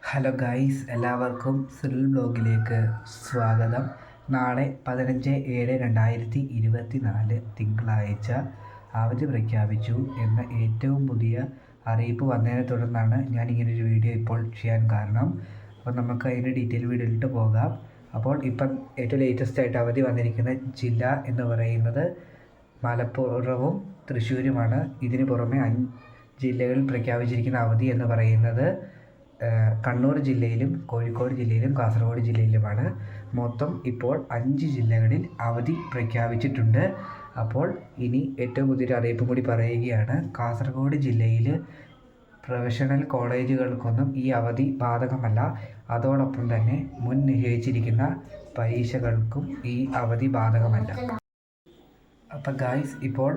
Hello guys, എല്ലാവർക്കും Cyril ബ്ലോഗിലേക്ക് സ്വാഗതം. നാളെ 15/7/2024 തിങ്കളാഴ്ച അവധി പ്രഖ്യാപിച്ചു എന്ന ഏറ്റവും പുതിയ അറിയിപ്പ് വന്നതിനെ തുടർന്നാണ് ഞാൻ ഇങ്ങനൊരു വീഡിയോ ഇപ്പോൾ ചെയ്യാൻ കാരണം. അപ്പോൾ നമുക്ക് അതിൻ്റെ ഡീറ്റെയിൽ വീഡിയോയിലിട്ട് പോകാം. അപ്പോൾ ഇപ്പം ഏറ്റവും ലേറ്റസ്റ്റ് ആയിട്ട് അവധി വന്നിരിക്കുന്ന ജില്ല എന്ന് പറയുന്നത് മലപ്പുറവും തൃശ്ശൂരുമാണ്. ഇതിന് പുറമെ 5 ജില്ലകളിൽ പ്രഖ്യാപിച്ചിരിക്കുന്ന അവധി എന്ന് പറയുന്നത് കണ്ണൂർ ജില്ലയിലും കോഴിക്കോട് ജില്ലയിലും കാസർഗോഡ് ജില്ലയിലുമാണ്. മൊത്തം ഇപ്പോൾ 5 ജില്ലകളിൽ അവധി പ്രഖ്യാപിച്ചിട്ടുണ്ട്. അപ്പോൾ ഇനി ഏറ്റവും പുതിയൊരു അറിയിപ്പും കൂടി പറയുകയാണ്. കാസർഗോഡ് ജില്ലയിൽ പ്രൊഫഷണൽ കോളേജുകൾക്കൊന്നും ഈ അവധി ബാധകമല്ല. അതോടൊപ്പം തന്നെ മുൻ നിശ്ചയിച്ചിരിക്കുന്ന പരീക്ഷകൾക്കും ഈ അവധി ബാധകമല്ല. അപ്പോൾ ഗായ്സ്, ഇപ്പോൾ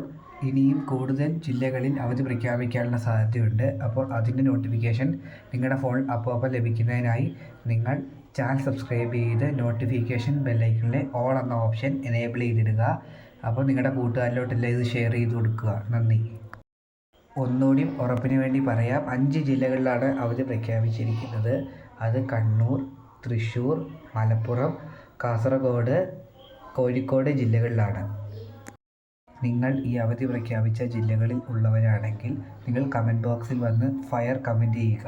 ഇനിയും കൂടുതൽ ജില്ലകളിൽ അവധി പ്രഖ്യാപിക്കാനുള്ള സാധ്യതയുണ്ട്. അപ്പോൾ അതിൻ്റെ നോട്ടിഫിക്കേഷൻ നിങ്ങളുടെ ഫോൺ അപ്പോൾ ലഭിക്കുന്നതിനായി നിങ്ങൾ ചാനൽ സബ്സ്ക്രൈബ് ചെയ്ത് നോട്ടിഫിക്കേഷൻ ബെല്ലൈക്കണിലെ ഓൾ എന്ന ഓപ്ഷൻ എനേബിൾ ചെയ്തിടുക. അപ്പോൾ നിങ്ങളുടെ കൂട്ടുകാരിലോട്ടെല്ലാം ഇത് ഷെയർ ചെയ്ത് കൊടുക്കുക. നന്ദി. ഒന്നുകൂടിയും ഉറപ്പിന് വേണ്ടി പറയാം, 5 ജില്ലകളിലാണ് അവധി പ്രഖ്യാപിച്ചിരിക്കുന്നത്. അത് കണ്ണൂർ, തൃശ്ശൂർ, മലപ്പുറം, കാസർഗോഡ്, കോഴിക്കോട് ജില്ലകളിലാണ്. നിങ്ങൾ ഈ അവധി പ്രഖ്യാപിച്ച ജില്ലകളിൽ ഉള്ളവരാണെങ്കിൽ നിങ്ങൾ കമൻറ്റ് ബോക്സിൽ വന്ന് ഫയർ കമൻറ്റ് ചെയ്യുക.